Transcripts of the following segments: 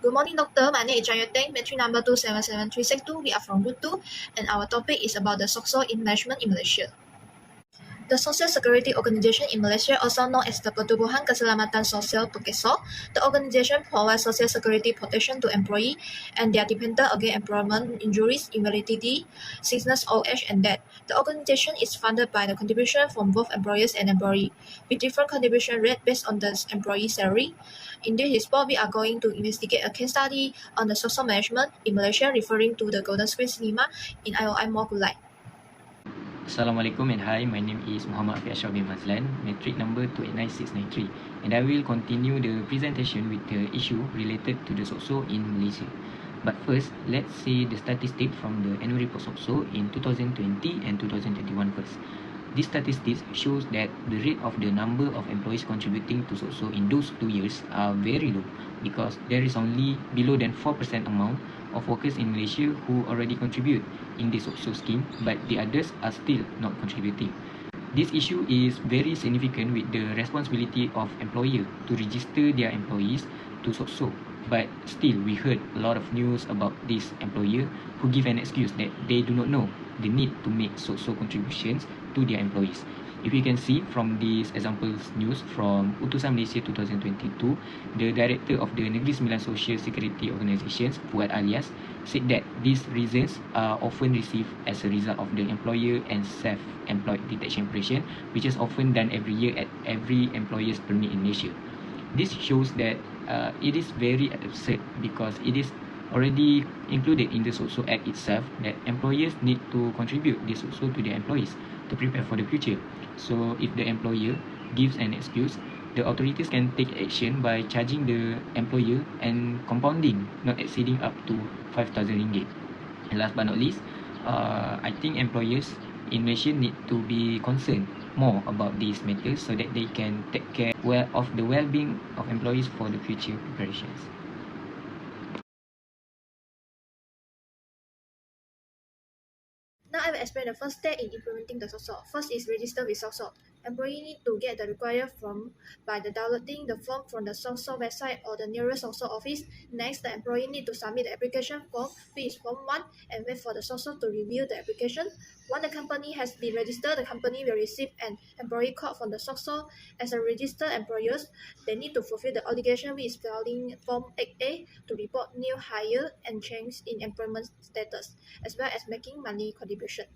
Good morning, doctor. My name is Jaya Teng, battery number 277362. We are from Group 2, and our topic is about the social management in Malaysia. The Social Security Organization in Malaysia, also known as the Pertubuhan Keselamatan Sosial (PKSO), the organization provides social security protection to employees and their dependents against employment injuries, invalidity, sickness, old age, and death. The organization is funded by the contribution from both employers and employees, with different contribution rate based on the employee salary. In this report, we are going to investigate a case study on the social management in Malaysia, referring to the Golden Screen Cinema in IOI Mall Gulai. Assalamualaikum and hi, my name is Muhammad Afiq Ashraf bin Fazlan, matric number 289693, and I will continue the presentation with the issue related to the SOCSO in Malaysia. But first, let's see the statistics from the annual report SOCSO in 2020 and 2021 first. These statistics shows that the rate of the number of employees contributing to SOCSO in those 2 years are very low because there is only below than 4% amount of workers in Malaysia who already contribute in the SOCSO scheme, but the others are still not contributing. This issue is very significant with the responsibility of employer to register their employees to SOCSO. But still, we heard a lot of news about this employer who give an excuse that they do not know the need to make SOCSO contributions to their employees. If you can see from these examples news from Utusan Malaysia 2022, the director of the Negeri Sembilan Social Security Organisations, Fuad Alias, said that these reasons are often received as a result of the employer and self-employed detection operation, which is often done every year at every employer's permit in Malaysia. This shows that it is very absurd because it is already included in the SOCSO Act itself that employers need to contribute this SOCSO to their employees to prepare for the future. So if the employer gives an excuse, the authorities can take action by charging the employer and compounding, not exceeding up to 5,000 ringgit. And last but not least, I think employers in Malaysia need to be concerned more about these matters so that they can take care of the well-being of employees for the future preparations. Now I will explain the first step in implementing the SOCSO. First is register with SOCSO. Employee need to get the required form by downloading the form from the SOCSO website or the nearest SOCSO office. Next, the employee need to submit the application form, which is Form 1, and wait for the SOCSO to review the application. Once the company has been registered, the company will receive an employee card from the SOCSO. As a registered employers, they need to fulfill the obligation which is filing Form 8A to report new hire and change in employment status, as well as making money contribution.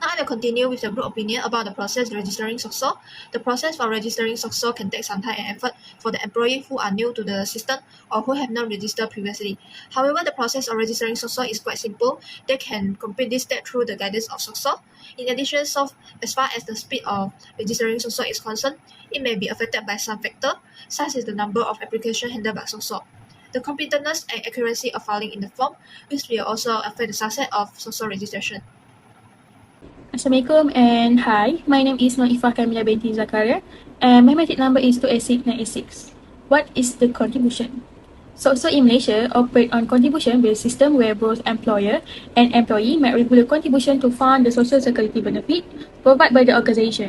Now I will continue with the group opinion about the process registering SOCSO. The process for registering SOCSO can take some time and effort for the employees who are new to the system or who have not registered previously. However, the process of registering SOCSO is quite simple. They can complete this step through the guidance of SOCSO. In addition, as far as the speed of registering SOCSO is concerned, it may be affected by some factors, such as the number of applications handled by SOCSO, the completeness and accuracy of filing in the form, which will also affect the success of SOCSO registration. Assalamualaikum and hi, my name is Noifah Kamila binti Zakaria and my matric number is 286986. What is the contribution? SOCSO in Malaysia operate on contribution-based system where both employer and employee make regular contribution to fund the social security benefit provided by the organisation.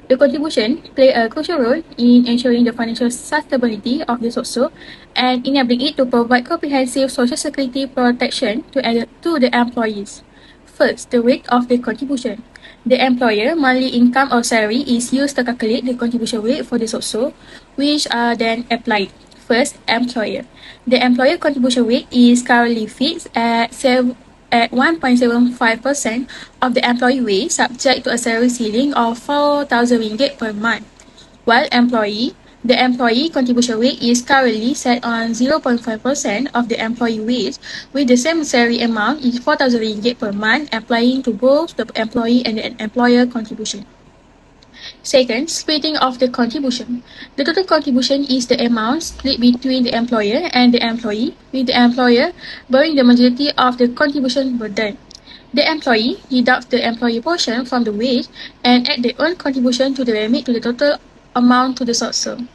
The contribution play a crucial role in ensuring the financial sustainability of the SOCSO and enabling it to provide comprehensive social security protection to the employees. First, the rate of the contribution. The employer monthly income or salary is used to calculate the contribution rate for the SOCSO, which are then applied. First, employer. The employer contribution rate is currently fixed at 1.75% of the employee wage, subject to a salary ceiling of 4,000 ringgit per month. While the employee contribution rate is currently set on 0.5% of the employee wage, with the same salary amount is 4,000 ringgit per month, applying to both the employee and the employer contribution. Second, splitting of the contribution. The total contribution is the amount split between the employer and the employee, with the employer bearing the majority of the contribution burden. The employee deducts the employee portion from the wage and add their own contribution to the remit to the total amount to the SOCSO.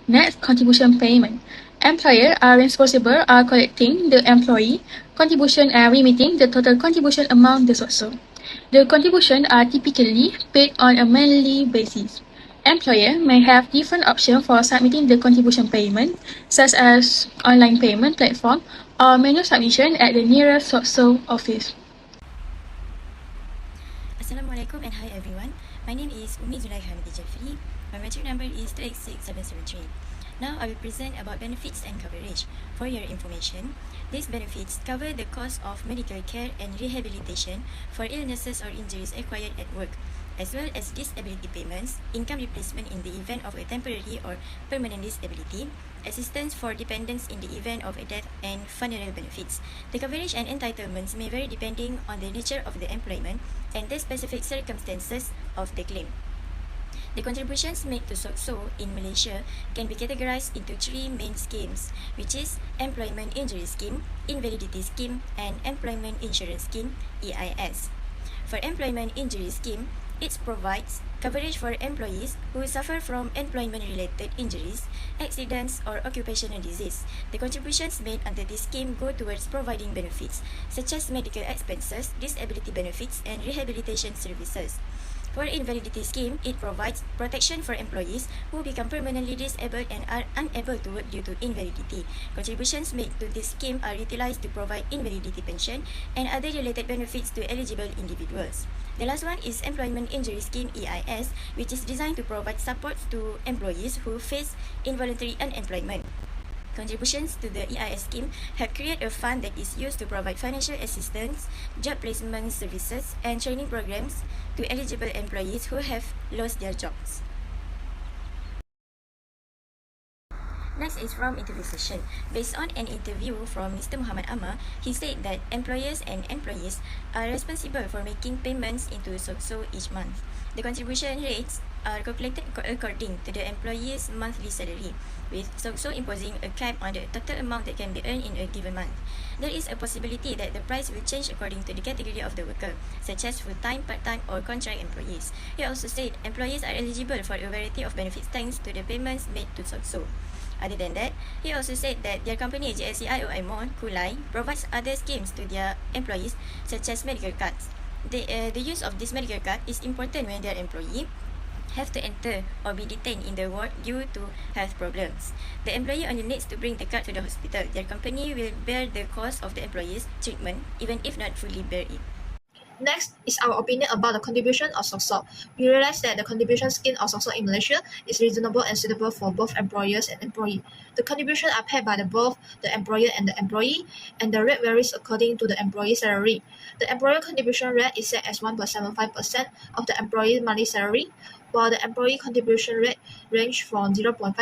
Next, contribution payment. Employer are responsible for collecting the employee contribution and remitting the total contribution amount to the SOCSO. The contributions are typically paid on a monthly basis. employer may have different options for submitting the contribution payment, such as online payment platform or manual submission at the nearest SOCSO office. Assalamualaikum and hi everyone. My name is Umi Zulaikha Jeffrey. My metric number is 286773. Now I will present about benefits and coverage. For your information, these benefits cover the cost of medical care and rehabilitation for illnesses or injuries acquired at work, as well as disability payments, income replacement in the event of a temporary or permanent disability, assistance for dependents in the event of a death, and funeral benefits. The coverage and entitlements may vary depending on the nature of the employment and the specific circumstances of the claim. The contributions made to SOCSO in Malaysia can be categorized into three main schemes, which is Employment Injury Scheme, Invalidity Scheme, and Employment Insurance Scheme, EIS. For Employment Injury Scheme, it provides coverage for employees who suffer from employment-related injuries, accidents, or occupational disease. The contributions made under this scheme go towards providing benefits, such as medical expenses, disability benefits, and rehabilitation services. For Invalidity Scheme, it provides protection for employees who become permanently disabled and are unable to work due to invalidity. Contributions made to this scheme are utilized to provide invalidity pension and other related benefits to eligible individuals. The last one is Employment Injury Scheme, EIS, which is designed to provide support to employees who face involuntary unemployment. Contributions to the EIS scheme have created a fund that is used to provide financial assistance, job placement services, and training programs to eligible employees who have lost their jobs. Next is from interview session. Based on an interview from Mr. Muhammad Amar, he said that employers and employees are responsible for making payments into SOCSO each month. The contribution rates are calculated according to the employee's monthly salary, with SOCSO imposing a cap on the total amount that can be earned in a given month. There is a possibility that the price will change according to the category of the worker, such as full-time, part-time, or contract employees. He also said employees are eligible for a variety of benefits thanks to the payments made to SOCSO. Other than that, he also said that their company, JSCI Mon Kulai, provides other schemes to their employees, such as medical cards. The use of this medical card is important when their employee have to enter or be detained in the ward due to health problems. The employee only needs to bring the card to the hospital. Their company will bear the cost of the employee's treatment, even if not fully bear it. Next is our opinion about the contribution of SOCSO. We realize that the contribution scheme of SOCSO in Malaysia is reasonable and suitable for both employers and employee. The contributions are paid by both the employer and the employee, and the rate varies according to the employee's salary. The employer contribution rate is set as 1.75% of the employee's monthly salary, while the employee contribution rate range from 0.5%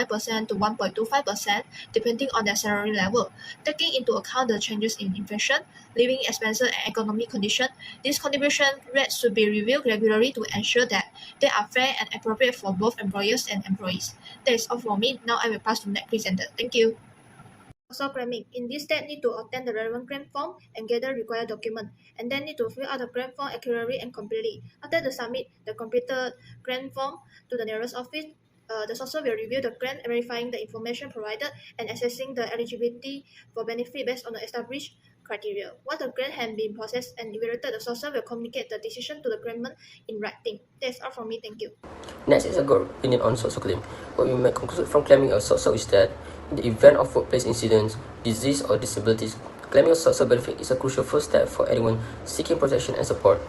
to 1.25% depending on their salary level. Taking into account the changes in inflation, living expenses, and economic condition, these contribution rates should be reviewed regularly to ensure that they are fair and appropriate for both employers and employees. That is all from me. Now I will pass to the next presenter. Thank you. Also claiming. In this step, need to obtain the relevant claim form and gather required document, and then need to fill out the claim form accurately and completely. After the submit the completed claim form to the nearest office, the source will review the claim, verifying the information provided and assessing the eligibility for benefit based on the established criteria. Once the claim has been processed and evaluated, the source will communicate the decision to the claimant in writing. That's all from me. Thank you. Next is a good opinion on SOCSO claim. What we may conclude from claiming a SOCSO is that in the event of workplace incidents, disease, or disabilities, claiming a SOCSO benefit is a crucial first step for anyone seeking protection and support.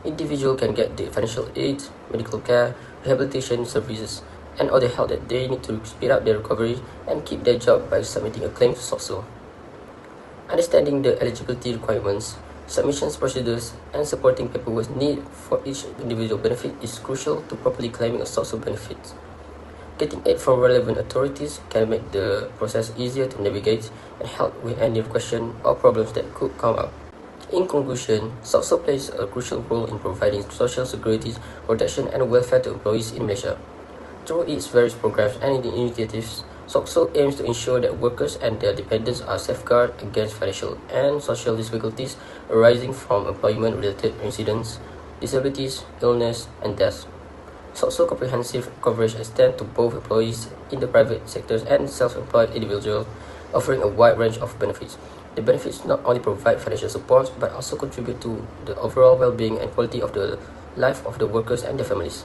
Individuals can get the financial aid, medical care, rehabilitation services, and other help that they need to speed up their recovery and keep their job by submitting a claim to SOCSO. Understanding the eligibility requirements, submissions procedures, and supporting paperwork needed for each individual benefit is crucial to properly claiming a SOCSO benefit. Getting aid from relevant authorities can make the process easier to navigate and help with any question or problems that could come up. In conclusion, SOCSO plays a crucial role in providing social security, protection, and welfare to employees in Malaysia. Through its various programs and initiatives, SOCSO aims to ensure that workers and their dependents are safeguarded against financial and social difficulties arising from employment-related incidents, disabilities, illness, and death. SOCSO comprehensive coverage extends to both employees in the private sectors and self-employed individuals, offering a wide range of benefits. The benefits not only provide financial support but also contribute to the overall well-being and quality of the life of the workers and their families.